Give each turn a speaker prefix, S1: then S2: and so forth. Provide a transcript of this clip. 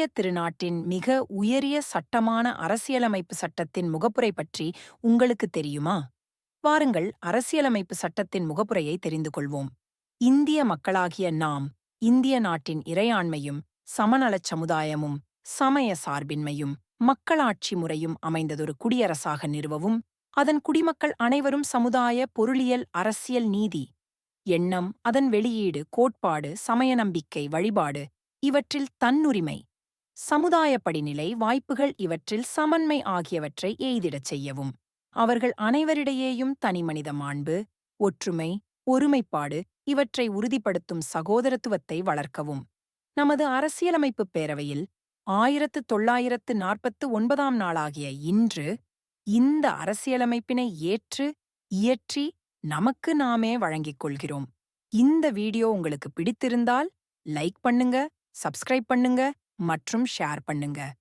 S1: இந்திய திருநாட்டின் மிக உயரிய சட்டமான அரசியலமைப்பு சட்டத்தின் முகப்புரை பற்றி உங்களுக்கு தெரியுமா? வாருங்கள் அரசியலமைப்பு சட்டத்தின் முகப்புரையை தெரிந்து கொள்வோம். இந்திய மக்களாகிய நாம், இந்திய நாட்டின் இறையாண்மையும், சமநலச் சமுதாயமும், சமய சார்பின்மையும், மக்களாட்சி முறையும் அமைந்ததொரு குடியரசாக நிறுவவும், அதன் குடிமக்கள் அனைவரும் சமுதாய, பொருளியல், அரசியல் நீதி, எண்ணம், அதன் வெளியீடு, கோட்பாடு, சமய நம்பிக்கை, வழிபாடு இவற்றில் தன்னுரிமை, சமுதாய படிநிலை, வாய்ப்புகள் இவற்றில் சமன்மை ஆகியவற்றை எய்திடச் செய்யவும், அவர்கள் அனைவரிடையேயும் தனிமனித மாண்பு, ஒற்றுமை, ஒருமைப்பாடு இவற்றை உறுதிப்படுத்தும் சகோதரத்துவத்தை வளர்க்கவும். நமது அரசியலமைப்புப் பேரவையில் 1949ஆம் நாளாகிய இன்று இந்த அரசியலமைப்பினை ஏற்று, இயற்றி நமக்கு நாமே வழங்கிக் கொள்கிறோம். இந்த வீடியோ உங்களுக்கு பிடித்திருந்தால் லைக் பண்ணுங்க, சப்ஸ்கிரைப் பண்ணுங்க மற்றும் ஷேர் பண்ணுங்க.